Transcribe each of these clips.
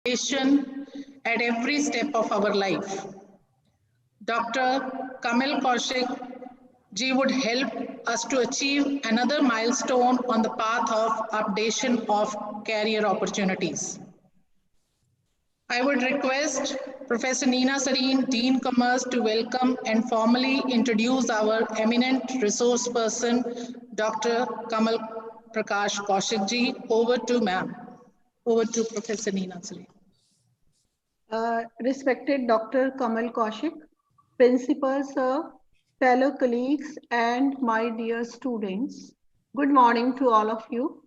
education at every step of our life. Dr. Kamal Kaushik ji would help us to achieve another milestone on the path of updation of career opportunities. I would request Professor Neena Sareen, Dean Commerce, to welcome and formally introduce our eminent resource person, Dr. Kamal Prakash Kaushik ji. Over to ma'am. Over to Professor Neena Sareen. Respected Dr. Kamal Kaushik, Principal Sir, fellow colleagues, and my dear students, good morning to all of you.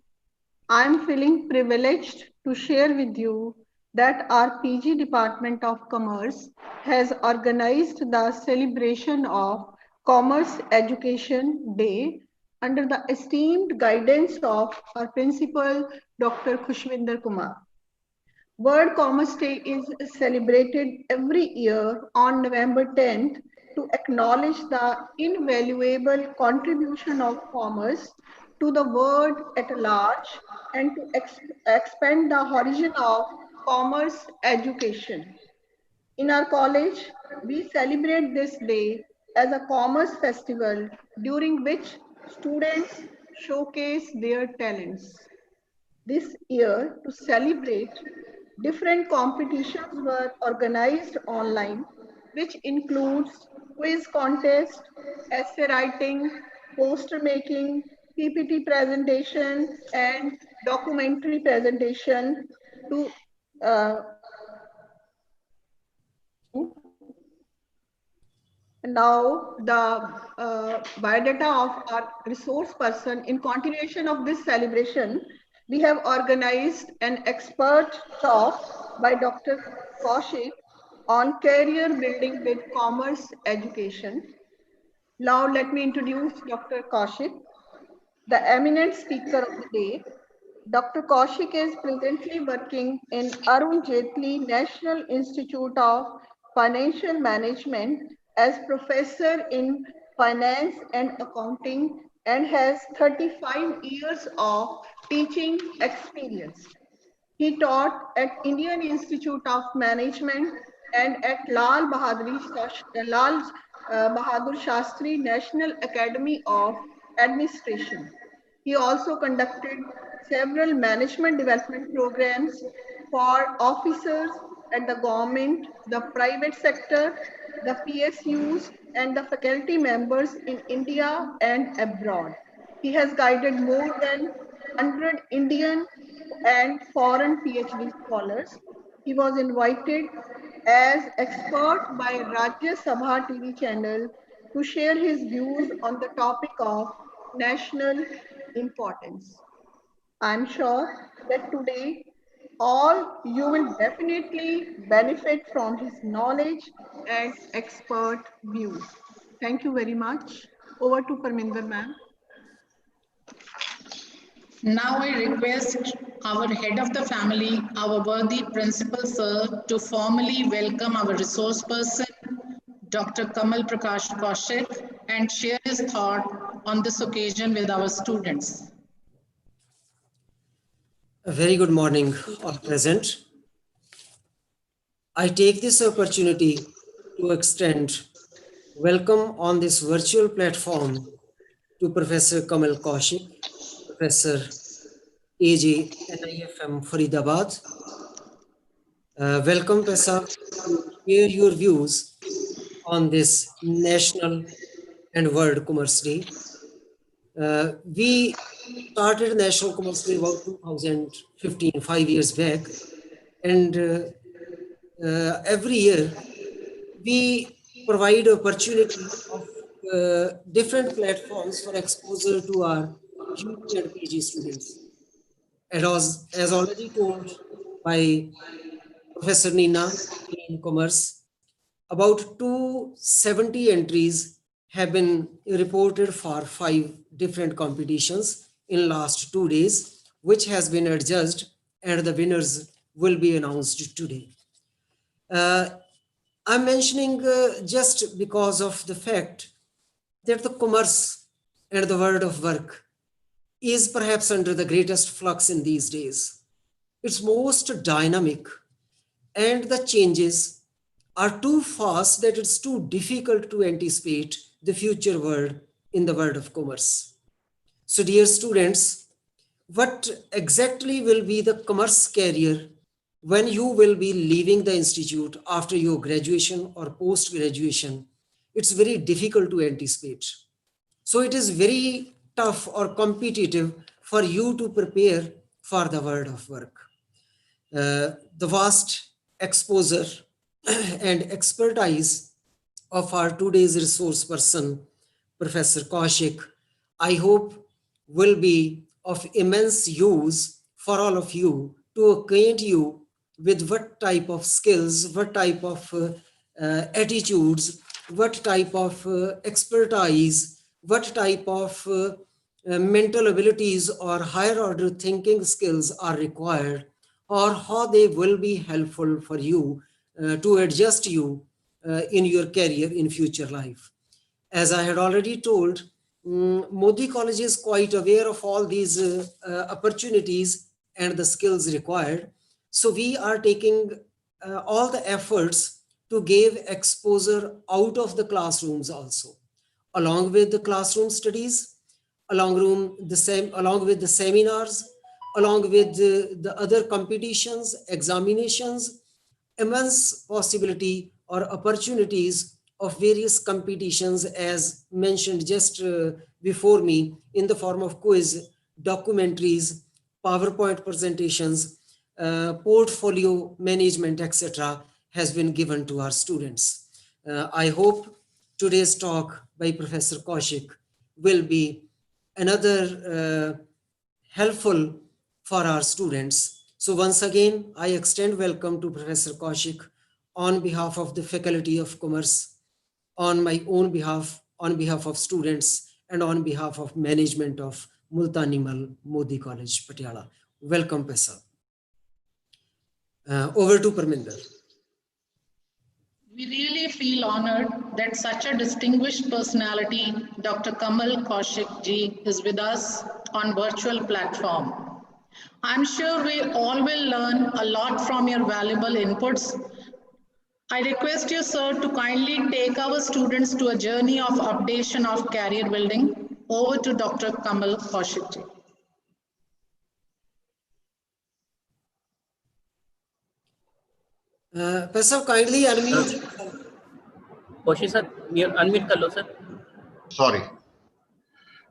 I am feeling privileged to share with you that our PG Department of Commerce has organized the celebration of Commerce Education Day under the esteemed guidance of our principal, Dr. Khushvinder Kumar. World Commerce Day is celebrated every year on November 10th to acknowledge the invaluable contribution of commerce to the world at large and to expand the horizon of commerce education. In our college, we celebrate this day as a commerce festival during which students showcase their talents. This year, to celebrate, different competitions were organized online, which includes quiz contest, essay writing, poster making, PPT presentation, and documentary presentation to now the biodata of our resource person. In continuation of this celebration, we have organized an expert talk by Dr. Kaushik on career building with commerce education. Now let me introduce Dr. Kaushik, the eminent speaker of the day. Dr. Kaushik is presently working in Arun Jaitley National Institute of Financial Management as professor in finance and accounting and has 35 years of teaching experience. He taught at Indian Institute of Management and at Lal Bahadur Shastri National Academy of Administration. He also conducted several management development programs for officers at the government, the private sector, the PSUs, and the faculty members in India and abroad. He has guided more than 100 Indian and foreign PhD scholars. He was invited as expert by Rajya Sabha TV channel to share his views on the topic of national importance. I'm sure that today all you will definitely benefit from his knowledge and expert views. Thank you very much. Over to Parminder ma'am. Now I request our head of the family, our worthy principal sir, to formally welcome our resource person, Dr. Kamal Prakash Kaushik, and share his thought on this occasion with our students. A very good morning, all present. I take this opportunity to extend welcome on this virtual platform to Professor Kamal Kaushik, Professor AJ NIFM Faridabad. Welcome, Professor, to share your views on this National and World Commerce Day. We started National Commerce Day about 2015, 5 years back, and every year we provide opportunity of different platforms for exposure to our UG and PG students. And as already told by Professor Neena in Commerce, about 270 entries have been reported for 5 different competitions in last 2 days, which has been adjudged and the winners will be announced today. I'm mentioning just because of the fact that the commerce and the world of work is perhaps under the greatest flux in these days. It's most dynamic and the changes are too fast that it's too difficult to anticipate the future world in the world of commerce. So dear students, what exactly will be the commerce career when you will be leaving the institute after your graduation or post-graduation? It's very difficult to anticipate. So it is very tough or competitive for you to prepare for the world of work. The vast exposure and expertise of our today's resource person, Professor Kaushik, I hope will be of immense use for all of you to acquaint you with what type of skills, what type of attitudes, what type of expertise, what type of mental abilities or higher order thinking skills are required, or how they will be helpful for you to adjust you in your career in future life. As I had already told, Modi College is quite aware of all these opportunities and the skills required. So we are taking all the efforts to give exposure out of the classrooms also, along with the classroom studies, along with the seminars, along with the other competitions, examinations, immense possibility or opportunities of various competitions as mentioned just before me in the form of quiz, documentaries, PowerPoint presentations, portfolio management, etc. has been given to our students. I hope today's talk by Professor Kaushik will be another helpful for our students. So once again, I extend welcome to Professor Kaushik on behalf of the Faculty of Commerce, on my own behalf, on behalf of students, and on behalf of management of Multanimal Modi College, Patiala. Welcome, Professor. Over to Parminder. We really feel honored that such a distinguished personality, Dr. Kamal Kaushik ji, is with us on virtual platform. I'm sure we all will learn a lot from your valuable inputs. I request you, sir, to kindly take our students to a journey of updation of career building. Over to Dr. Kamal Kaushik ji. Professor, kindly unmute. Kaushik sir, unmute कर लो sir. Sorry.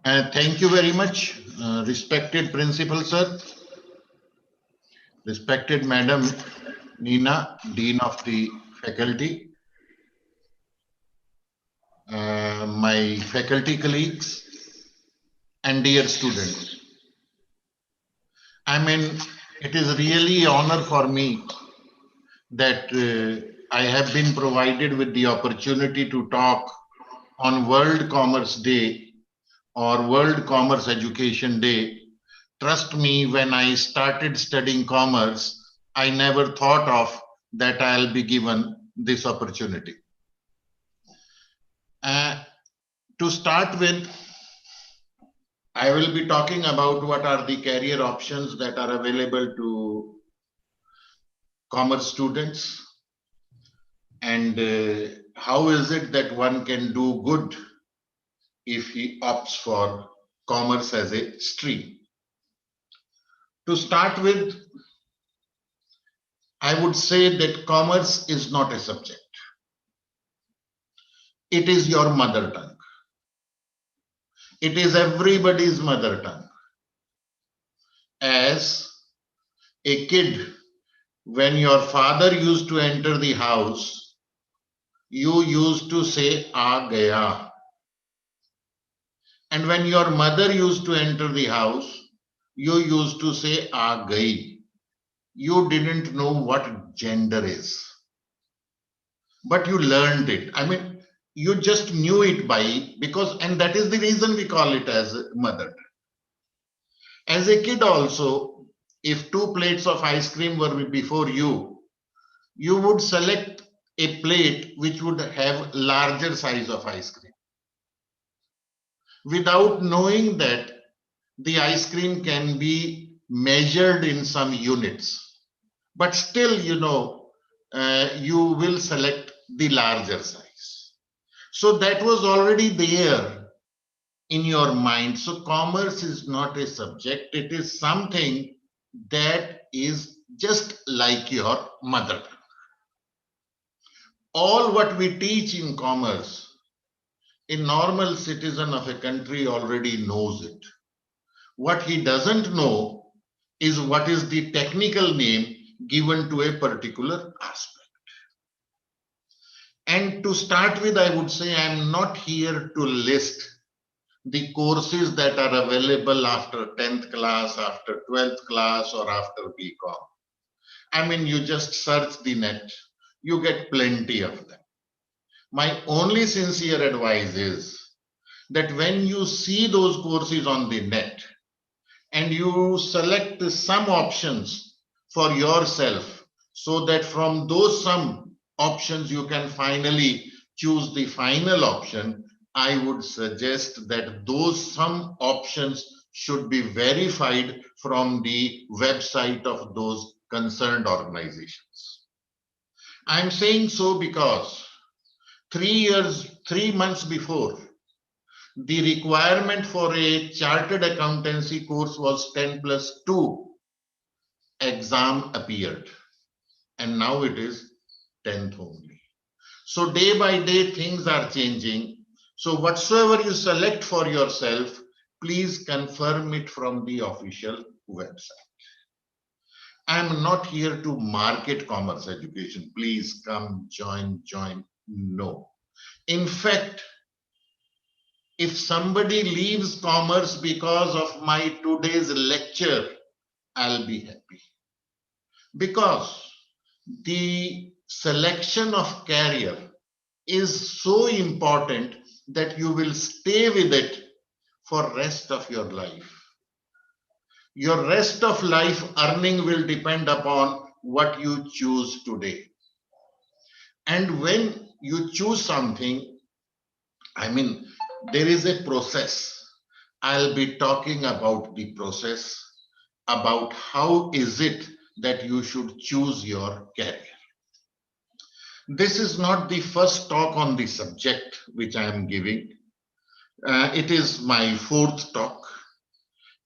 Thank you very much, respected principal sir, respected Madam Nina, Dean of the Faculty, my faculty colleagues, and dear students. I mean, it is really an honor for me that I have been provided with the opportunity to talk on World Commerce Day or World Commerce Education Day. Trust me, when I started studying commerce, I never thought of that I'll be given this opportunity. To start with, I will be talking about what are the career options that are available to commerce students, and how is it that one can do good if he opts for commerce as a stream. To start with, I would say that commerce is not a subject. It is your mother tongue. It is everybody's mother tongue. As a kid, when your father used to enter the house, you used to say, "Aa gaya." And when your mother used to enter the house, you used to say, "Aa gayi." You didn't know what gender is, but you learned it. I mean, you just knew it because, and that is the reason we call it as mother. As a kid also, if 2 plates of ice cream were before you, you would select a plate which would have larger size of ice cream, without knowing that the ice cream can be measured in some units. But still, you know, you will select the larger size. So that was already there in your mind. So commerce is not a subject, it is something that is just like your mother tongue. All what we teach in commerce, a normal citizen of a country already knows it. What he doesn't know is what is the technical name given to a particular aspect. And to start with, I would say I'm not here to list the courses that are available after 10th class, after 12th class, or after BCom. I mean, you just search the net, you get plenty of them. My only sincere advice is that when you see those courses on the net and you select some options for yourself, so that from those some options you can finally choose the final option, I would suggest that those some options should be verified from the website of those concerned organizations. I'm saying so because 3 months before, the requirement for a chartered accountancy course was 10+2 exam appeared, and now it is 10th only. So day by day things are changing. So whatsoever you select for yourself, please confirm it from the official website. I'm not here to market commerce education. Please come, join. No. In fact, if somebody leaves commerce because of my today's lecture, I'll be happy. Because the selection of career is so important that you will stay with it for rest of your life. Your rest of life earning will depend upon what you choose today. And when you choose something, I mean, there is a process. I'll be talking about the process, about how is it that you should choose your career. This is not the first talk on the subject which I am giving. It is my 4th talk.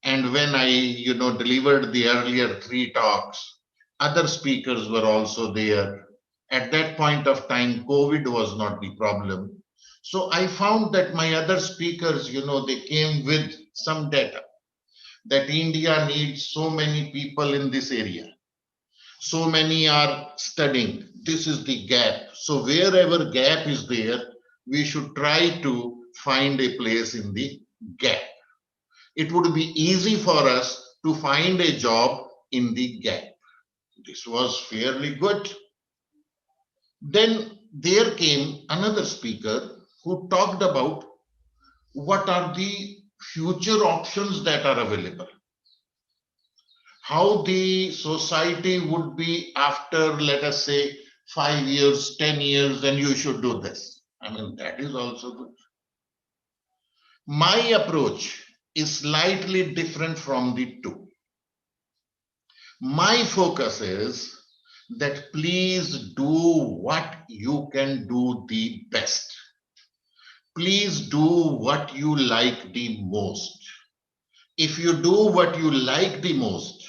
And when I, delivered the earlier 3 talks, other speakers were also there. At that point of time, COVID was not the problem. So I found that my other speakers, they came with some data that India needs so many people in this area. So many are studying. This is the gap. So wherever gap is there, we should try to find a place in the gap. It would be easy for us to find a job in the gap. This was fairly good. Then there came another speaker who talked about what are the future options that are available. How the society would be after, let us say, 5 years, 10 years, then you should do this. I mean, that is also good. My approach is slightly different from the two. My focus is that please do what you can do the best. Please do what you like the most. If you do what you like the most,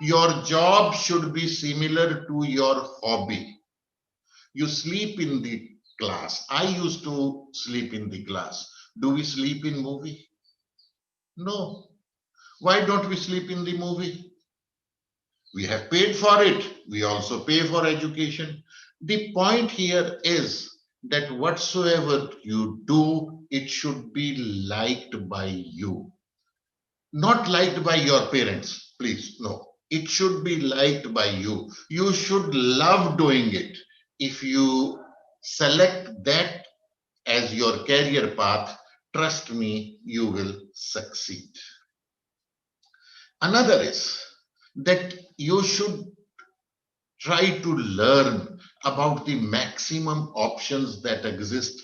your job should be similar to your hobby. You sleep in the class. I used to sleep in the class. Do we sleep in movie? No. Why don't we sleep in the movie? We have paid for it. We also pay for education. The point here is that whatsoever you do, it should be liked by you. Not liked by your parents, please, no. It should be liked by you. You should love doing it. If you select that as your career path, trust me, you will succeed. Another is that you should try to learn about the maximum options that exist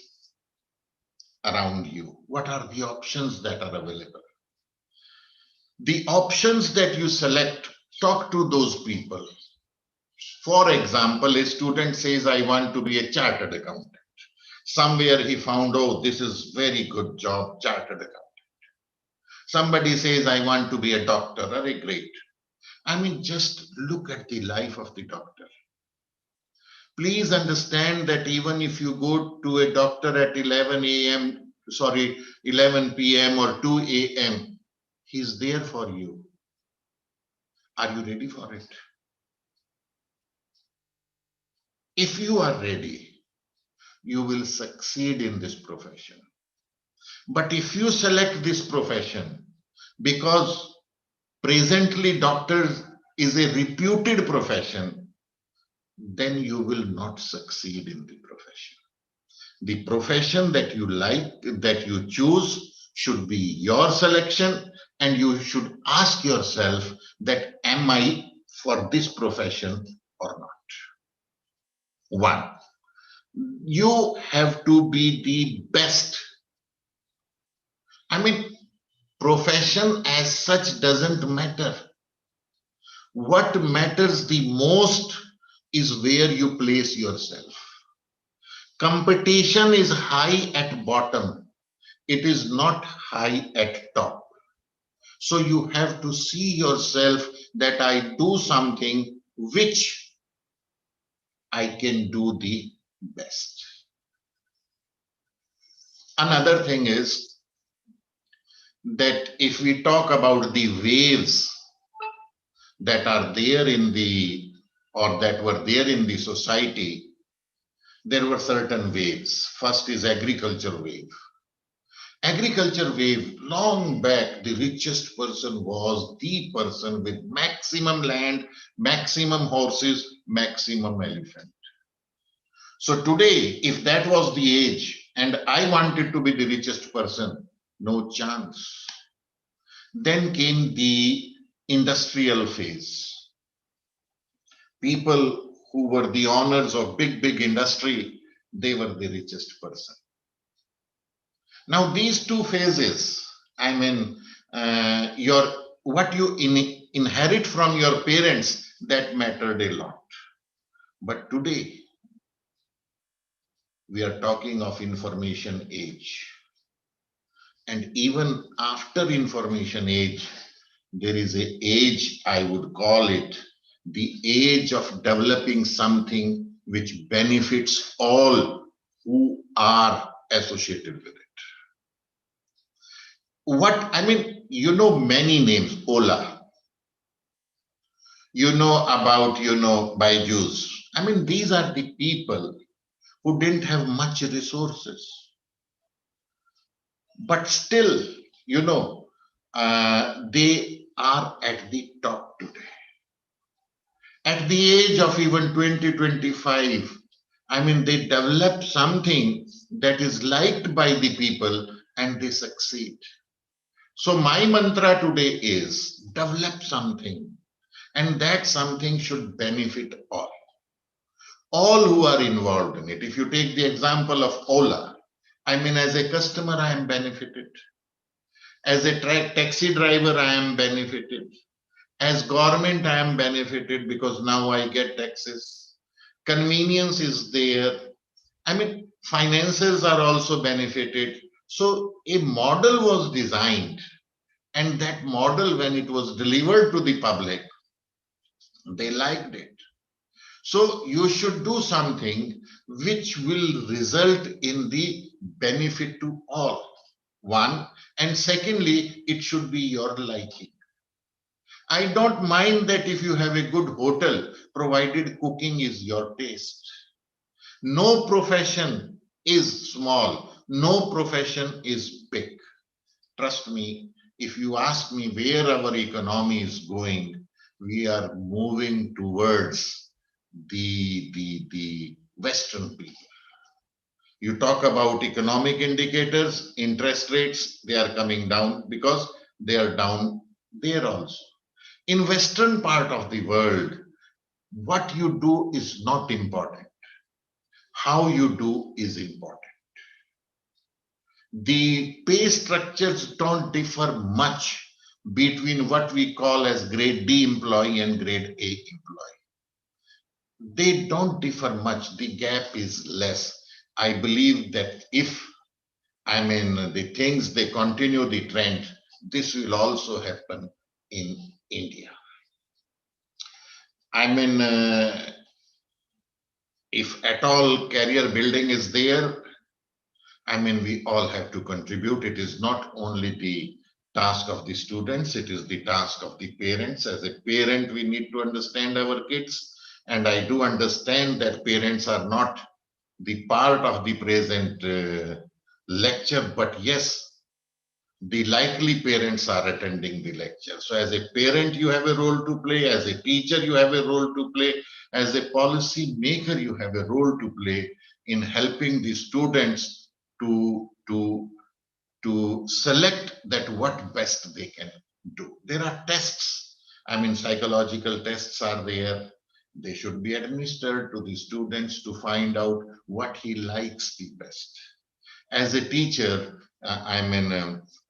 around you. What are the options that are available? The options that you select, talk to those people. For example, a student says, I want to be a chartered accountant. Somewhere he found, oh, this is very good job, chartered accountant. Somebody says, I want to be a doctor. Very great. I mean, just look at the life of the doctor. Please understand that even if you go to a doctor at 11 p.m. or 2 a.m., he's there for you. Are you ready for it? If you are ready, you will succeed in this profession. But if you select this profession because presently doctors is a reputed profession, then you will not succeed in the profession. The profession that you like, that you choose, should be your selection, and you should ask yourself that am I for this profession or not? One, you have to be the best. I mean, profession as such doesn't matter. What matters the most is where you place yourself. Competition is high at bottom. It is not high at top. So you have to see yourself that I do something which I can do the best. Another thing is that if we talk about the waves that are there in the, or that were there in the society, there were certain waves. First is agriculture wave. Agriculture wave, long back, the richest person was the person with maximum land, maximum horses, maximum elephant. So today, if that was the age and I wanted to be the richest person, no chance. Then came the industrial phase. People who were the owners of big industry, they were the richest person. Now these two phases, I mean, what you inherit from your parents, that mattered a lot. But today, we are talking of information age. And even after information age, there is an age, I would call it, the age of developing something which benefits all who are associated with it. What, I mean, you know many names, Ola. You know about, Byju's. I mean, these are the people who didn't have much resources. But still, they are at the top today. At the age of even 20, 25, I mean, they develop something that is liked by the people and they succeed. So my mantra today is develop something, and that something should benefit all who are involved in it. If you take the example of Ola, I mean, as a customer, I am benefited. As a taxi driver, I am benefited. As government, I am benefited because now I get taxes. Convenience is there. I mean, finances are also benefited. So a model was designed, and that model, when it was delivered to the public, they liked it. So you should do something which will result in the benefit to all. One, and secondly, it should be your liking. I don't mind that if you have a good hotel, provided cooking is your taste. No profession is small. No profession is big. Trust me, if you ask me where our economy is going, we are moving towards the Western people. You talk about economic indicators, interest rates, they are coming down because they are down there also. In Western part of the world, what you do is not important. How you do is important. The pay structures don't differ much between what we call as grade D employee and grade A employee. they don't differ much. The gap is less. I believe that if, the things, they continue the trend, this will also happen in India. If at all career building is there, we all have to contribute. It is not only the task of the students, it is the task of the parents. As a parent, we need to understand our kids. And I do understand that parents are not the part of the present lecture, but yes, the likely parents are attending the lecture. So as a parent, you have a role to play. As a teacher, you have a role to play. As a policy maker, you have a role to play in helping the students to select that what best they can do. There are tests. Psychological tests are there. They should be administered to the students to find out what he likes the best. As a teacher,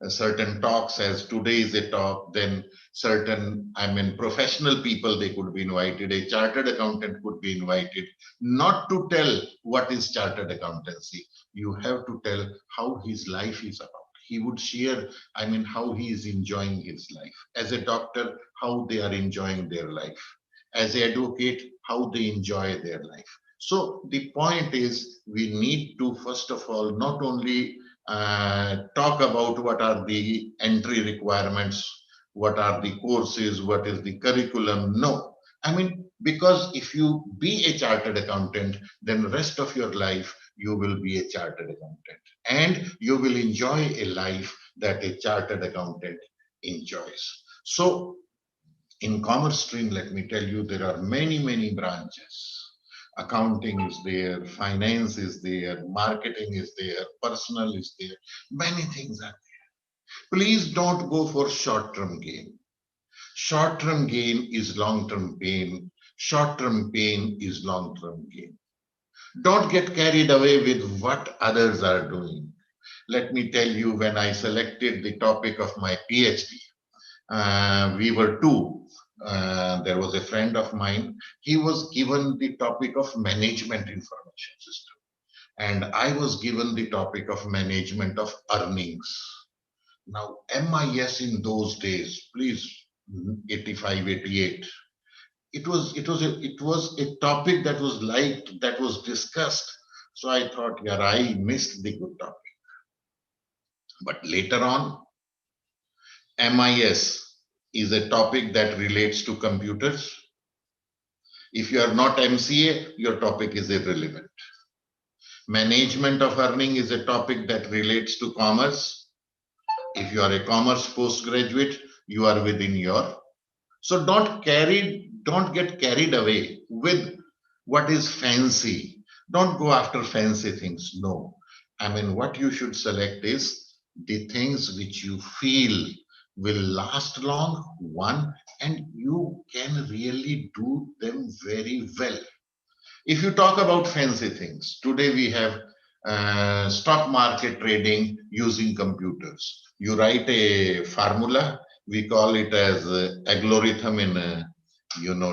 certain talks, as today is a talk, then certain, professional people, they could be invited. A chartered accountant could be invited, not to tell what is chartered accountancy. You have to tell how his life is about. He would share, how he is enjoying his life. As a doctor, how they are enjoying their life. As an advocate, how they enjoy their life. So the point is, we need to first of all not only talk about what are the entry requirements, what are the courses, what is the curriculum. No, because if you be a chartered accountant, then the rest of your life you will be a chartered accountant, and you will enjoy a life that a chartered accountant enjoys. So in commerce stream, let me tell you, there are many branches. Accounting is there, finance is there, marketing is there, personal is there, many things are there. Please don't go for short-term gain. Short-term gain is long-term pain. Short-term pain is long-term gain. Don't get carried away with what others are doing. Let me tell you, when I selected the topic of my PhD, we were two. There was a friend of mine. He was given the topic of management information system, and I was given the topic of management of earnings. Now, MIS in those days, please, 85, 88. It was a topic that was liked, that was discussed. So I thought, yeah, I missed the good topic. But later on, MIS is a topic that relates to computers. If you are not MCA, your topic is irrelevant. Management of earning is a topic that relates to commerce. If you are a commerce postgraduate, you are within your. So don't get carried away with what is fancy. Don't go after fancy things. No. What you should select is the things which you feel will last long, one, and you can really do them very well. If you talk about fancy things, today we have stock market trading using computers. You write a formula, we call it as algorithm in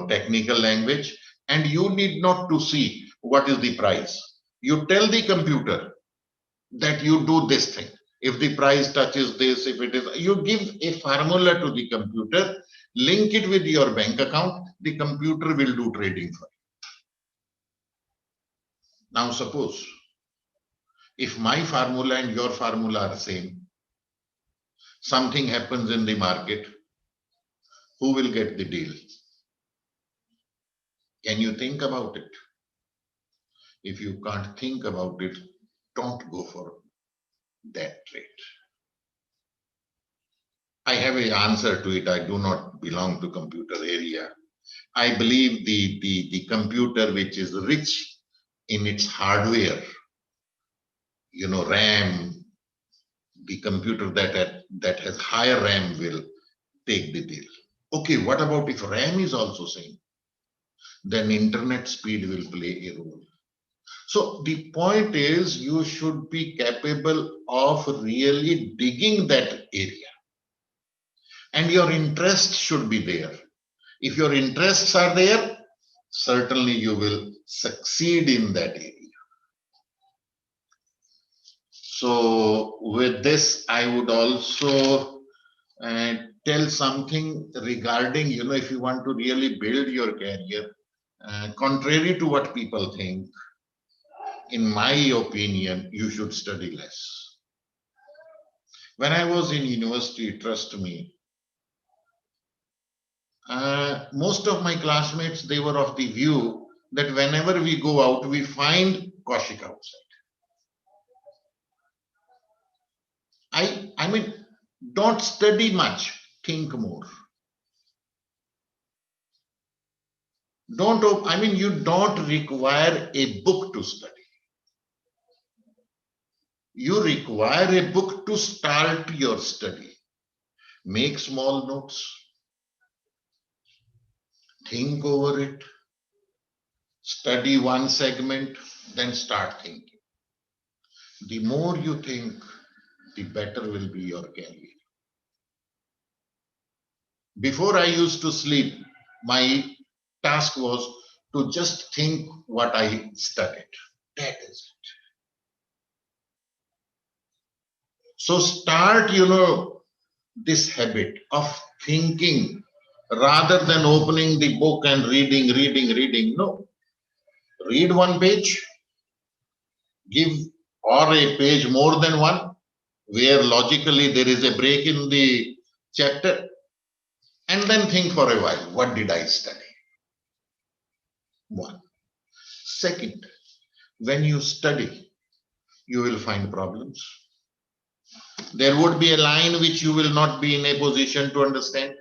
technical language, and you need not to see what is the price. You tell the computer that you do this thing. If the price touches this, if it is, you give a formula to the computer, link it with your bank account, the computer will do trading for you. Now suppose, if my formula and your formula are same, something happens in the market, who will get the deal? Can you think about it? If you can't think about it, don't go for that trade. I have an answer to it. I do not belong to computer area. I believe the computer which is rich in its hardware, RAM, the computer that has higher RAM will take the deal. Okay, what about if RAM is also same? Then internet speed will play a role. So the point is, you should be capable of really digging that area. And your interest should be there. If your interests are there, certainly you will succeed in that area. So with this, I would also tell something regarding, if you want to really build your career, contrary to what people think, in my opinion, you should study less. When I was in university, trust me, most of my classmates, they were of the view that whenever we go out, we find Kaushik outside. I mean, don't study much, think more. You don't require a book to study. You require a book to start your study. Make small notes. Think over it. Study one segment, then start thinking. The more you think, the better will be your career. Before I used to sleep, my task was to just think what I studied. That is it. So start, this habit of thinking rather than opening the book and reading. No. Read one page, give or a page more than one, where logically there is a break in the chapter, and then think for a while, what did I study? One. Second, when you study, you will find problems. There would be a line which you will not be in a position to understand.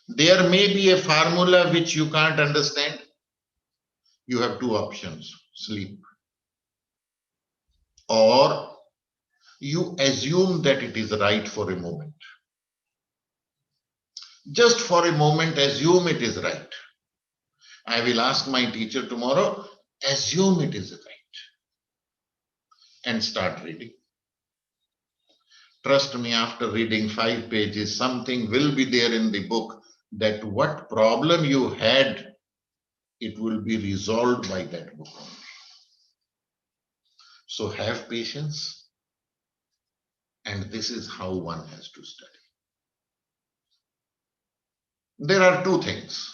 There may be a formula which you can't understand. You have two options: sleep, or you assume that it is right for a moment. Just for a moment, assume it is right. I will ask my teacher tomorrow, assume it is right, and start reading. Trust me, after reading 5 pages, something will be there in the book that what problem you had, it will be resolved by that book only. So have patience, and this is how one has to study. There are two things.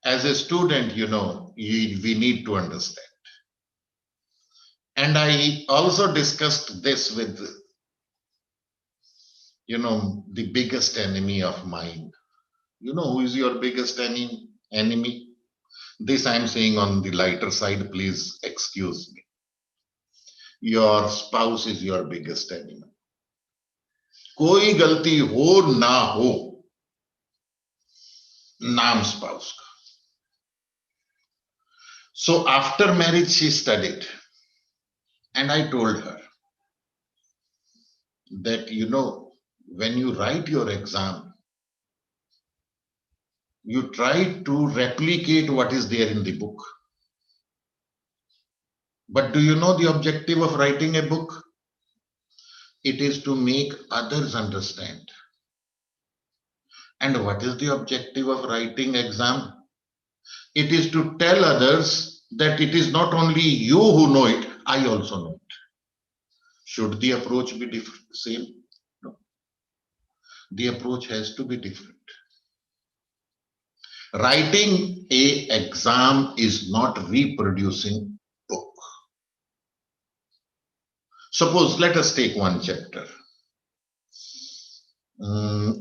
As a student, we need to understand. And I also discussed this with, the biggest enemy of mine. Who is your biggest enemy? This I'm saying on the lighter side, please excuse me. Your spouse is your biggest enemy. कोई गलती हो ना हो, नाम spouse का. So after marriage, she studied. And I told her that, when you write your exam, you try to replicate what is there in the book. But do you know the objective of writing a book? It is to make others understand. And what is the objective of writing exam? It is to tell others that it is not only you who know it, I also know it. Should the approach be different? Same? No. The approach has to be different. Writing an exam is not reproducing book. Suppose, let us take one chapter.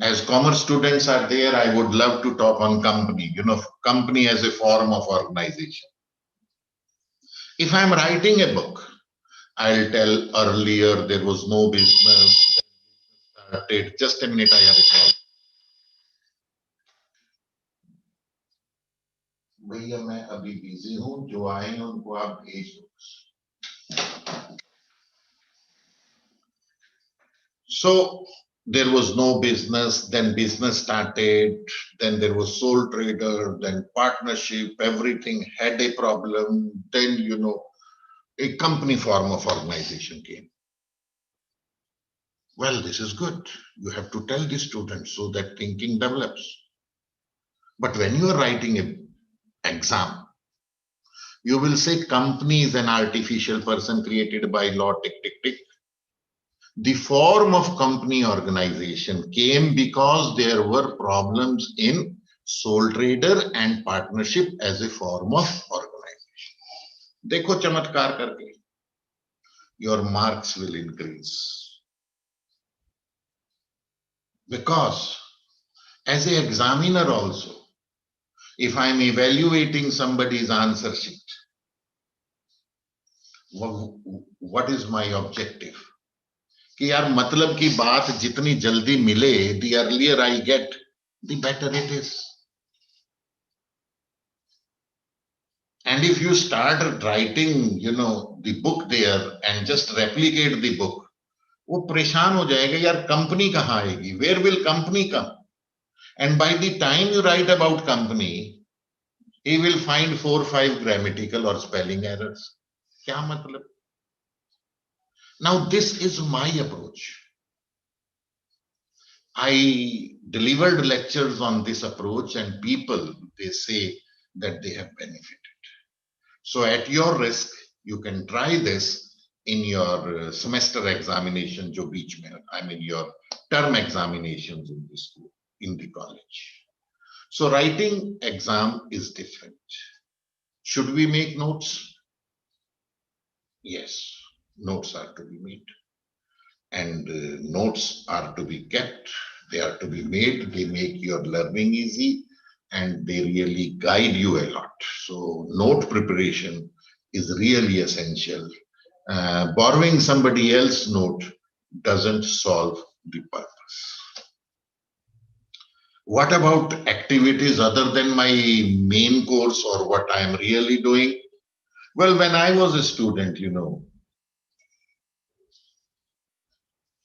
As commerce students are there, I would love to talk on company, company as a form of organization. If I'm writing a book, I'll tell earlier there was no business. Started. Just a minute, I have a call. भैया मैं अभी busy हूँ, जो आए उनको आप भेज दो. So there was no business, then business started, then there was sole trader, then partnership, everything had a problem, then a company form of organization came. Well, this is good. You have to tell the students so that thinking develops. But when you are writing a exam. You will say company is an artificial person created by law, tick, tick, tick. The form of company organization came because there were problems in sole trader and partnership as a form of organization. Dekho chamatkar karke, your marks will increase. Because as an examiner also, if I'm evaluating somebody's answer sheet, what is my objective? कि यार मतलब की बात जितनी जल्दी मिले, the earlier I get, the better it is. And if you start writing, the book there and just replicate the book, वो परेशान हो जाएगा यार कंपनी कहाँ आएगी? Where will company come? And by the time you write about company, he will find 4 or 5 grammatical or spelling errors. क्या मतलब? Now this is my approach. I delivered lectures on this approach and people, they say that they have benefited. So at your risk, you can try this in your semester examination, jo beech mein, I mean your term examinations in the school, in the college. So writing exam is different. Should we make notes? Yes, notes are to be made. And notes are to be kept, they are to be made, they make your learning easy and they really guide you a lot. So note preparation is really essential. Borrowing somebody else's note doesn't solve the purpose. What about activities other than my main course or what I am really doing? Well, when I was a student,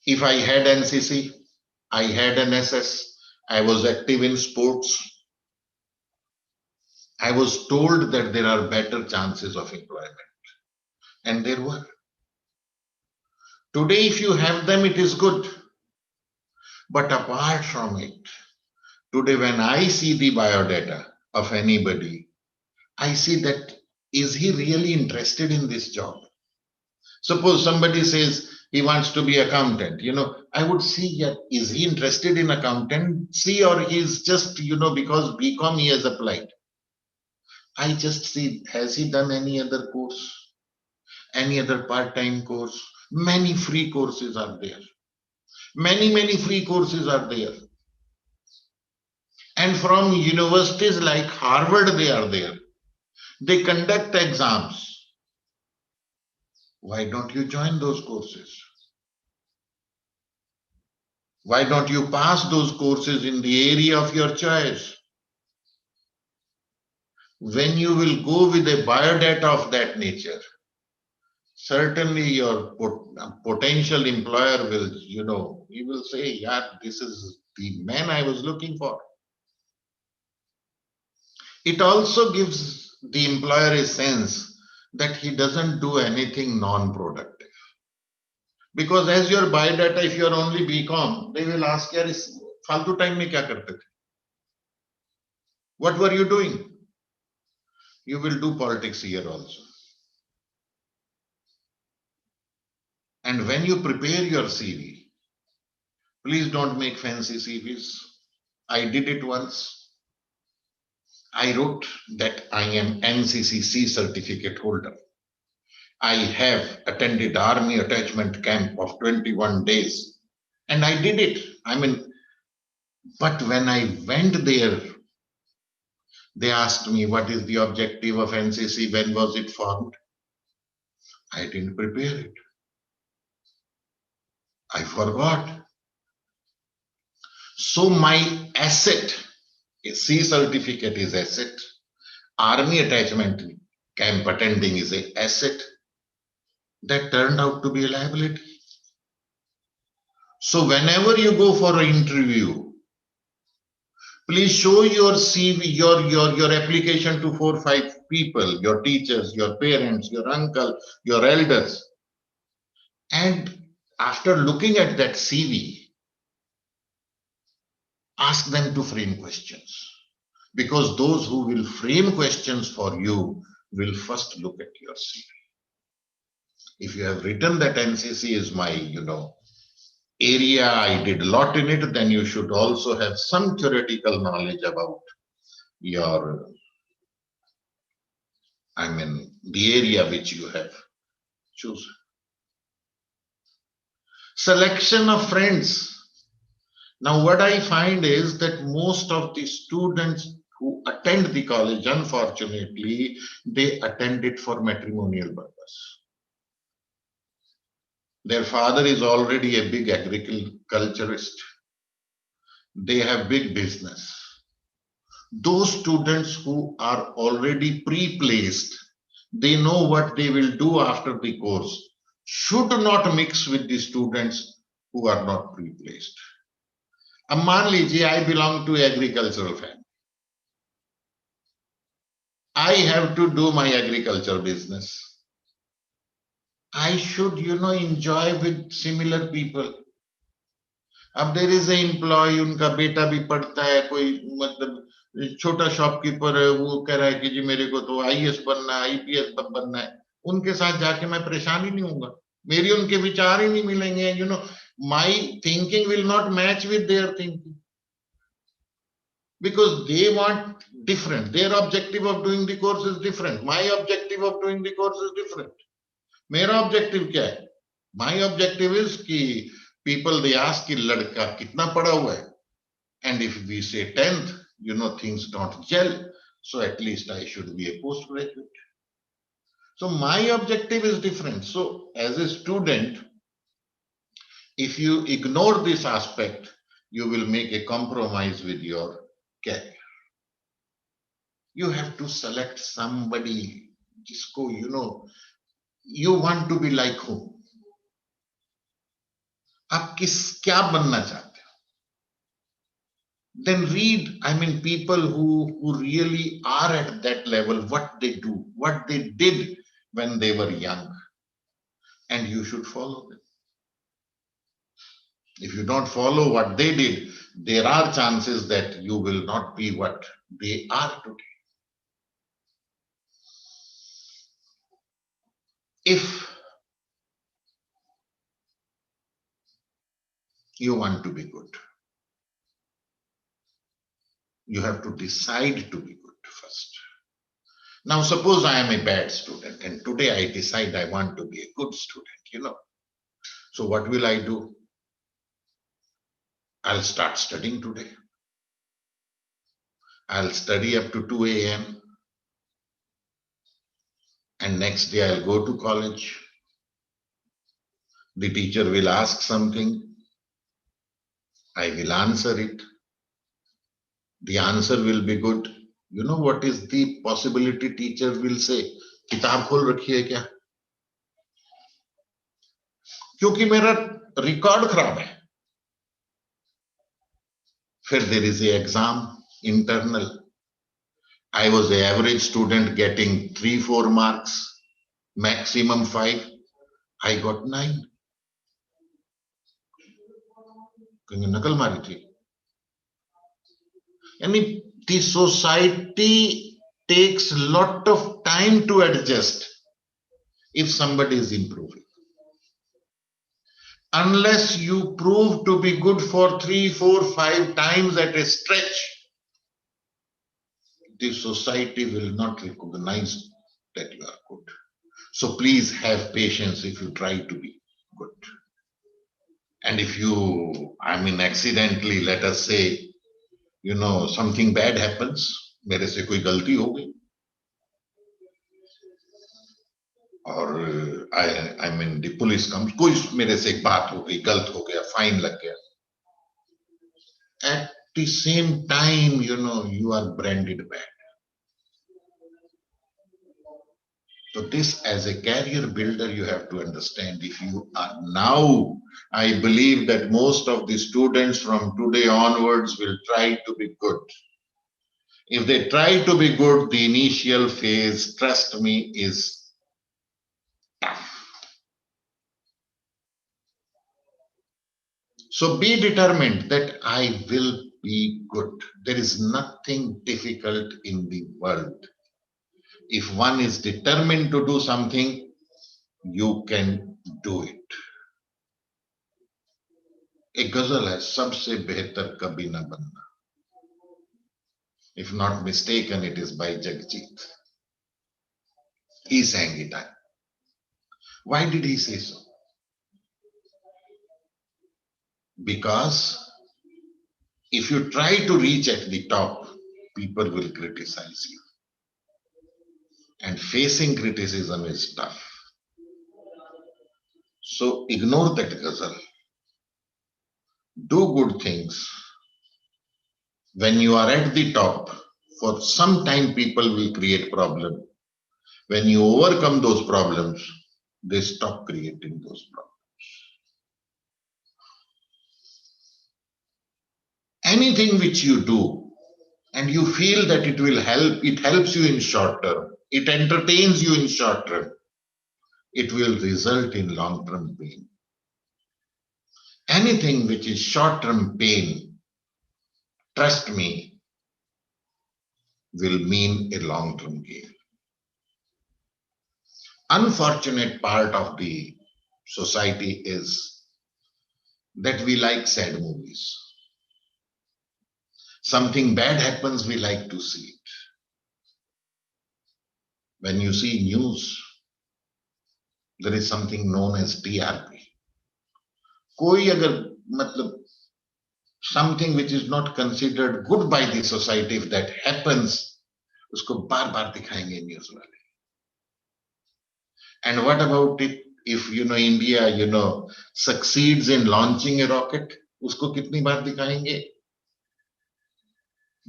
if I had NCC, I had an SS, I was active in sports, I was told that there are better chances of employment. And there were. Today, if you have them, it is good. But apart from it, today when I see the biodata of anybody, I see that is he really interested in this job? Suppose somebody says he wants to be accountant, I would see, yeah, is he interested in accountancy or he's just, because BCom he has applied. I just see, has he done any other course, any other part-time course? Many free courses are there. Many free courses are there. And from universities like Harvard, they are there. They conduct exams. Why don't you join those courses? Why don't you pass those courses in the area of your choice? When you will go with a biodata of that nature, certainly your potential employer will, he will say, yeah, this is the man I was looking for. It also gives the employer a sense that he doesn't do anything non-productive. Because as your biodata, if you're only BCom, they will ask, yaar, is faltu time mein kya karte the? What were you doing? You will do politics here also. And when you prepare your CV, please don't make fancy CVs. I did it once. I wrote that I am NCCC certificate holder. I have attended army attachment camp of 21 days. And I did it. But when I went there, they asked me, what is the objective of NCC? When was it formed? I didn't prepare it. I forgot. So my asset, C certificate is asset. Army attachment camp attending is an asset. That turned out to be a liability. So whenever you go for an interview, please show your CV, your application to 4 or 5 people, your teachers, your parents, your uncle, your elders. And after looking at that CV, ask them to frame questions. Because those who will frame questions for you will first look at your CV. If you have written that NCC is my, area, I did a lot in it, then you should also have some theoretical knowledge about your, the area which you have chosen. Selection of friends. Now, what I find is that most of the students who attend the college, unfortunately, they attend it for matrimonial purpose. Their father is already a big agriculturist. They have big business. Those students who are already pre-placed, they know what they will do after the course, should not mix with the students who are not pre-placed. मान लीजिए, I belong to agricultural family. I have to do my agriculture business. I should, enjoy with similar people. अब there is an employee, उनका बेटा भी पढ़ता है, कोई मतलब छोटा शॉपकीपर है, वो कह रहा है कि जी मेरे को तो IAS बनना है, IPS बनना है. उनके साथ जाके मैं परेशान ही नहीं होऊंगा. मेरी उनके विचार ही नहीं मिलेंगे. My thinking will not match with their thinking. Because they want different. Their objective of doing the course is different. My objective of doing the course is different. मेरा objective क्या है? My objective is कि people they ask कि लड़का कितना पढ़ा हुआ है, and if we say 10th, things don't gel, so at least I should be a postgraduate. So my objective is different. So as a student, if you ignore this aspect, you will make a compromise with your career. You have to select somebody, जिसको, you want to be like whom? आप क्या बनना चाहते हो? Then read, people who really are at that level, what they do, what they did when they were young, and you should follow them. If you don't follow what they did, there are chances that you will not be what they are today. If you want to be good, you have to decide to be good first. Now, suppose I am a bad student and today I decide I want to be a good student, So what will I do? I'll start studying today. I'll study up to 2 a.m. and next day I'll go to college. The teacher will ask something. I will answer it. The answer will be good. You know what is the possibility teacher will say? किताब खोल रखी है क्या? क्योंकि मेरा record खराब है. फिर there is a exam, internal. I was an average student getting 3-4 marks, maximum 5. I got 9. क्योंकि नकल मारी थी. यानी the society takes a lot of time to adjust if somebody is improving. Unless you prove to be good for 3, 4, 5 times at a stretch, the society will not recognize that you are good. So please have patience if you try to be good. And if you, accidentally, let us say, something bad happens, मेरे से कोई गलती हो गई, और the police comes, कोई मेरे से एक बात हो गई, गलत हो गया, फाइन लग गया. At the same time, you are branded bad. So this, as a career builder, you have to understand. If you are now, I believe that most of the students from today onwards will try to be good. If they try to be good, the initial phase, trust me, is tough. So be determined that I will Be good. There is nothing difficult in the world. If one is determined to do something, you can do it. एक गजल है, सबसे बेहतर कभी न बनना. If not mistaken, it is by Jagjit. He sang it. Why did he say so? Because if you try to reach at the top, people will criticize you. And facing criticism is tough. So ignore that ghazal. Do good things. When you are at the top, for some time people will create problems. When you overcome those problems, they stop creating those problems. Anything which you do and you feel that it will help, it helps you in short term, it entertains you in short term, it will result in long-term pain. Anything which is short-term pain, trust me, will mean a long-term gain. Unfortunate part of the society is that we like sad movies. Something bad happens, we like to see it. When you see news, there is something known as TRP. कोई अगर मतलब something which is not considered good by the society, if that happens, उसको बार बार दिखाएंगे news वाले. And what about it if India succeeds in launching a rocket? उसको कितनी बार दिखाएंगे?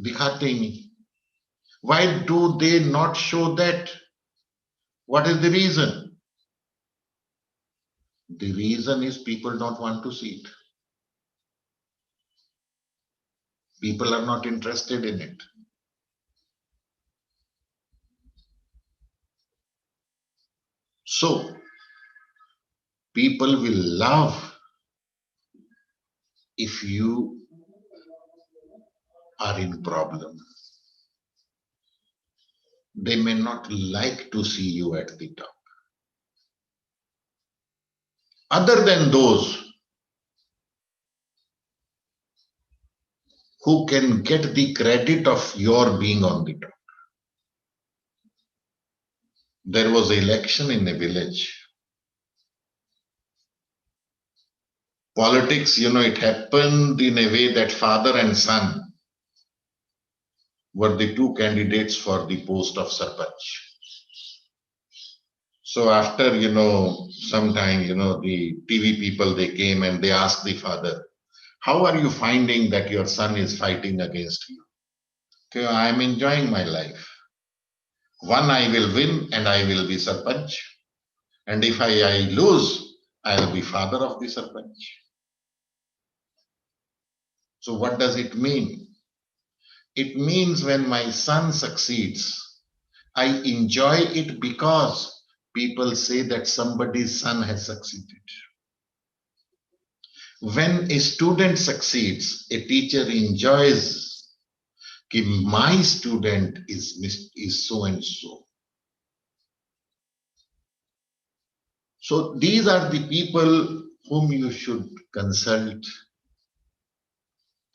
दिखाते ही नहीं. Why do they not show that? What is the reason? The reason is people don't want to see it. People are not interested in it. So, people will love if you are in problem. They may not like to see you at the top. Other than those who can get the credit of your being on the top. There was an election in a village. Politics, it happened in a way that father and son were the two candidates for the post of Sarpanch. So after, some time, the TV people, they came and they asked the father, how are you finding that your son is fighting against you? Okay, I am enjoying my life. One, I will win and I will be Sarpanch. And if I lose, I will be father of the Sarpanch. So what does it mean? It means when my son succeeds, I enjoy it because people say that somebody's son has succeeded. When a student succeeds, a teacher enjoys that my student is so and so. So these are the people whom you should consult,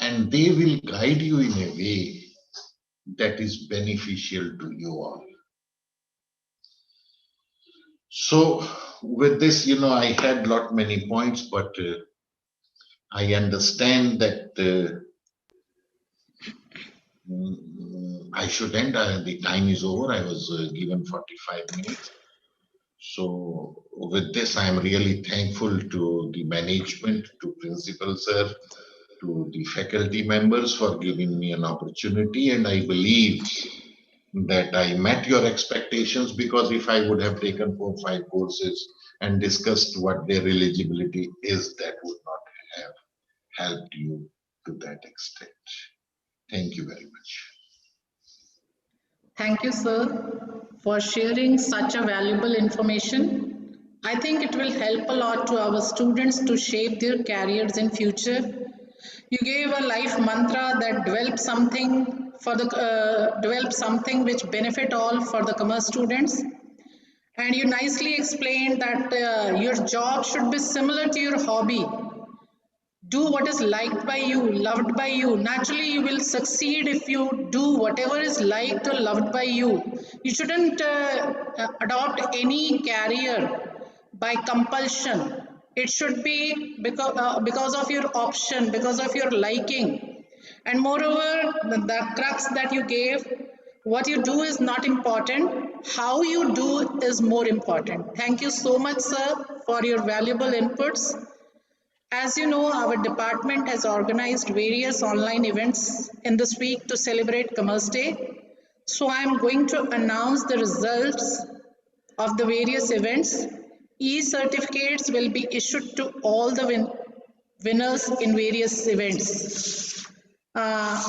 and they will guide you in a way that is beneficial to you all. So with this, I had many points, but I understand that I should end. The time is over. I was given 45 minutes. So with this, I am really thankful to the management, to Principal Sir, to the faculty members for giving me an opportunity. And I believe that I met your expectations, because if I would have taken 4 or 5 courses and discussed what their eligibility is, that would not have helped you to that extent. Thank you very much. Thank you, sir, for sharing such a valuable information. I think it will help a lot to our students to shape their careers in future. You gave a life mantra that develop something for the develop something which benefit all for the commerce students. And you nicely explained that your job should be similar to your hobby. Do what is liked by you, loved by you. Naturally, you will succeed if you do whatever is liked or loved by you. You shouldn't adopt any career by compulsion. It should be because of your option, because of your liking. And moreover, the crux that you gave, what you do is not important. How you do is more important. Thank you so much, sir, for your valuable inputs. As you know, our department has organized various online events in this week to celebrate Commerce Day. So I am going to announce the results of the various events. E-certificates will be issued to all the winners in various events. Now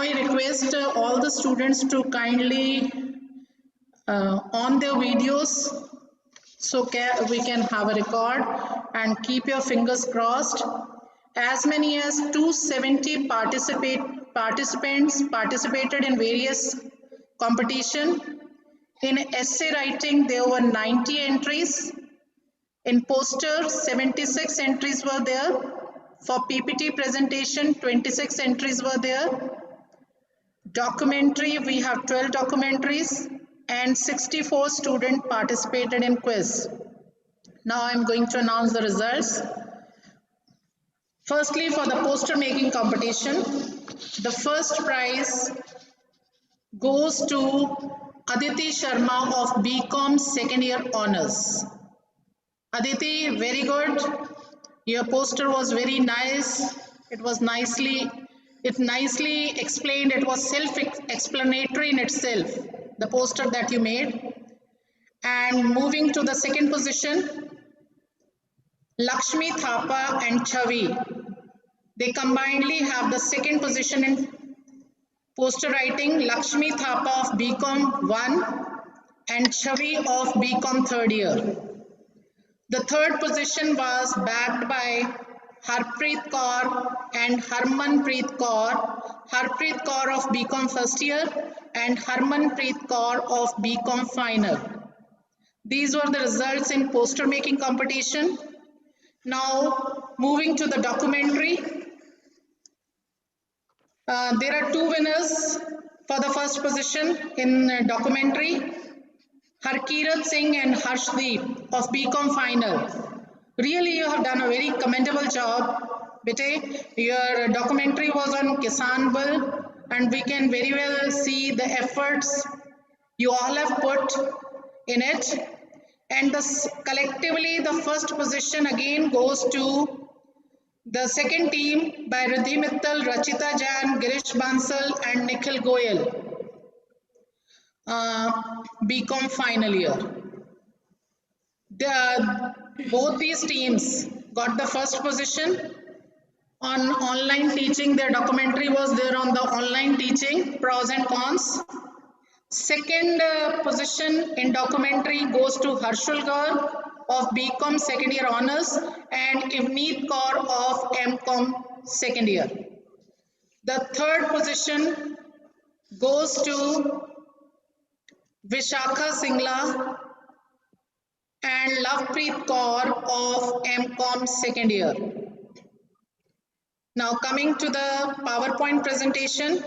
I request all the students to kindly on their videos so we can have a record, and keep your fingers crossed. As many as 270 participants participated in various competition. In essay writing, there were 90 entries. In poster, 76 entries were there. For PPT presentation, 26 entries were there. Documentary, we have 12 documentaries, and 64 students participated in quiz. Now I'm going to announce the results. Firstly, for the poster making competition, the first prize goes to Aditi Sharma of BCom second year honors. Aditi, very good. Your poster was very nice. It nicely explained. It was self-explanatory in itself, the poster that you made. And moving to the second position, Lakshmi Thapa and Chavi. They combinedly have the second position in poster writing. Lakshmi Thapa of BCom 1 and Chavi of BCom third year. The third position was bagged by Harpreet Kaur and Harmanpreet Kaur. Harpreet Kaur of BCom first year and Harmanpreet Kaur of BCom final. These were the results in poster making competition. Now moving to the documentary. There are two winners for the first position in documentary. Harkirat Singh and Harshdeep of BCom final. Really, you have done a very commendable job, Bete. Your documentary was on Kisan Bill, and we can very well see the efforts you all have put in it. And collectively, the first position again goes to the second team by Riddhi Mittal, Rachita Jain, Girish Bansal and Nikhil Goyal. BCom final year. Both these teams got the first position on online teaching. Their documentary was there on the online teaching, pros and cons. Second position in documentary goes to Harshul Gaur of BCom second year honors and Ivneet Kaur of MCom second year. The third position goes to Vishakha Singla and Lovepreet Kaur of MCom second year. Now coming to the PowerPoint presentation.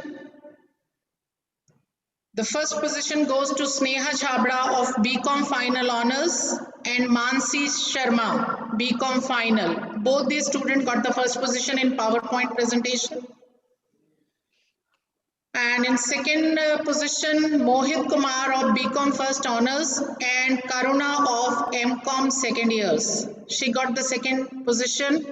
The first position goes to Sneha Chhabra of BCom final honors and Mansi Sharma, BCom final. Both these students got the first position in PowerPoint presentation. And in second position, Mohit Kumar of BCom first honors and Karuna of MCom second years. She got the second position.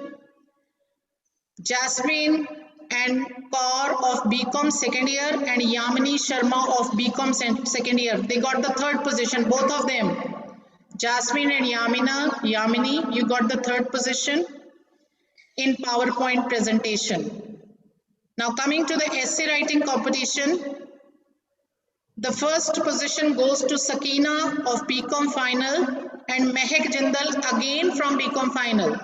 Jasmine and Kaur of BCom second year and Yamini Sharma of BCom second year. They got the third position, both of them. Jasmine and Yamini, you got the third position in PowerPoint presentation. Now coming to the essay writing competition, the first position goes to Sakina of BCom final and Mehak Jindal again from BCom final.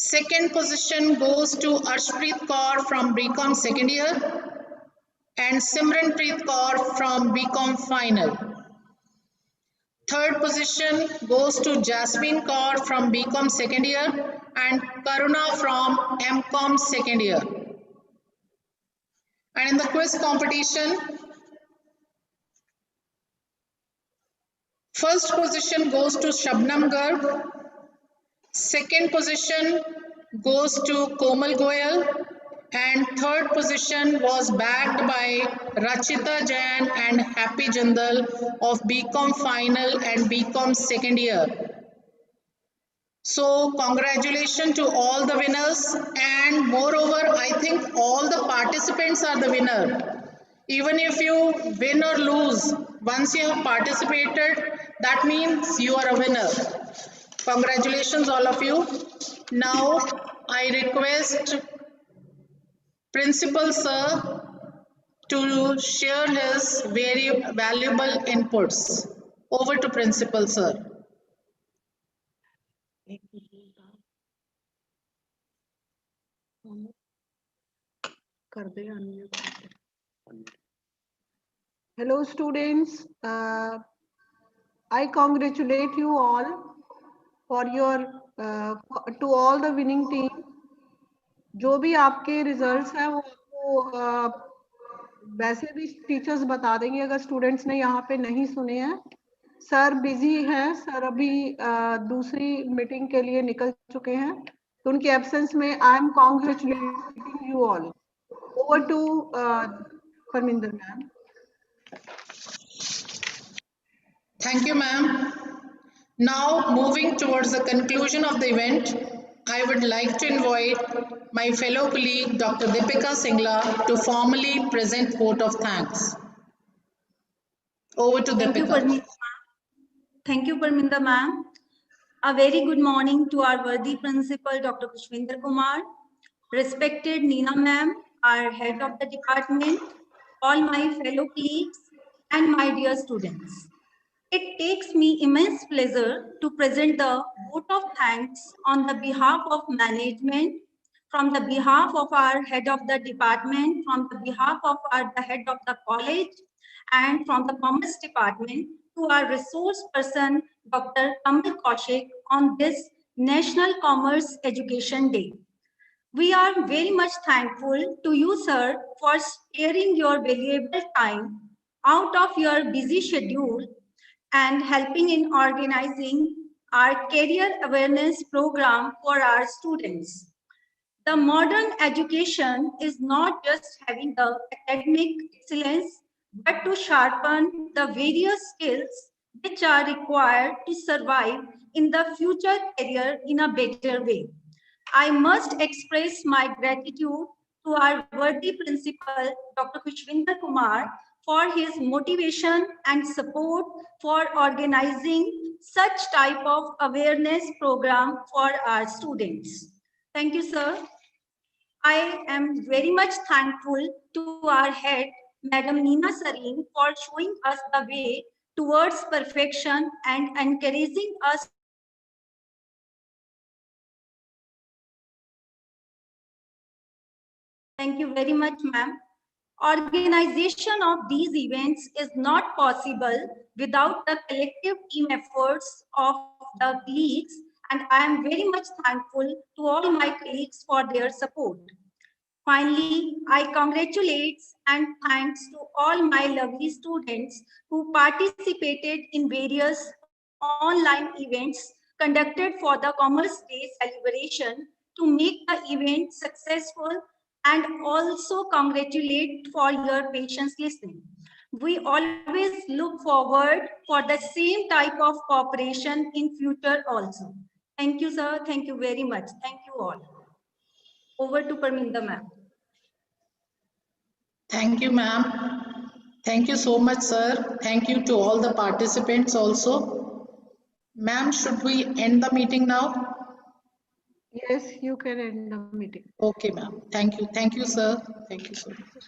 Second position goes to Arshpreet Kaur from BCom second year and Simranpreet Kaur from BCom final. Third position goes to Jasmine Kaur from BCom second year and Karuna from MCom second year. And in the quiz competition, first position goes to Shabnam Garg, second position goes to Komal Goyal, and third position was bagged by Rachita Jain and Happy Jindal of BCom final and BCom second year. So congratulations to all the winners, and moreover, I think all the participants are the winner. Even if you win or lose, once you have participated, that means you are a winner. Congratulations all of you. Now I request Principal Sir to share his very valuable inputs. Over to Principal Sir. Hello students, I congratulate you all for your to all the winning team. जो भी आपके results हैं वो आपको वैसे भी teachers बता देंगे अगर स्टूडेंट्स ने यहाँ पे नहीं सुने हैं. सर बिजी हैं, सर अभी दूसरी मीटिंग के लिए निकल चुके हैं, तो उनके एब्सेंस में I am congratulating you all. Over to Parminder ma'am. Thank you, ma'am. Now, moving towards the conclusion of the event, I would like to invite my fellow colleague, Dr. Deepika Singla, to formally present vote of thanks. Over to Deepika. Thank you, Parminder ma'am. A very good morning to our worthy principal, Dr. Pushpinder Kumar, respected Neena ma'am, our head of the department, all my fellow colleagues, and my dear students. It takes me immense pleasure to present the vote of thanks on the behalf of management, from the behalf of our head of the department, from the behalf of the head of the college, and from the commerce department to our resource person, Dr. Kamal Kaushik, on this National Commerce Education Day. We are very much thankful to you, sir, for sparing your valuable time out of your busy schedule and helping in organizing our career awareness program for our students. The modern education is not just having the academic excellence, but to sharpen the various skills which are required to survive in the future career in a better way. I must express my gratitude to our worthy principal, Dr. Pushpinder Kumar, for his motivation and support for organizing such type of awareness program for our students. Thank you, sir. I am very much thankful to our head, Madam Neena Sareen, for showing us the way towards perfection and encouraging us. Thank you very much, ma'am. Organization of these events is not possible without the collective team efforts of the colleagues, and I am very much thankful to all my colleagues for their support. Finally, I congratulate and thanks to all my lovely students who participated in various online events conducted for the Commerce Day celebration to make the event successful, and also congratulate for your patience listening. We always look forward for the same type of cooperation in future also. Thank you, sir. Thank you very much. Thank you all. Over to Parminder ma'am. Thank you, ma'am. Thank you so much, sir. Thank you to all the participants also. Ma'am, should we end the meeting now? Yes, you can end the meeting. Okay, ma'am. Thank you. Thank you, sir. Thank you so much.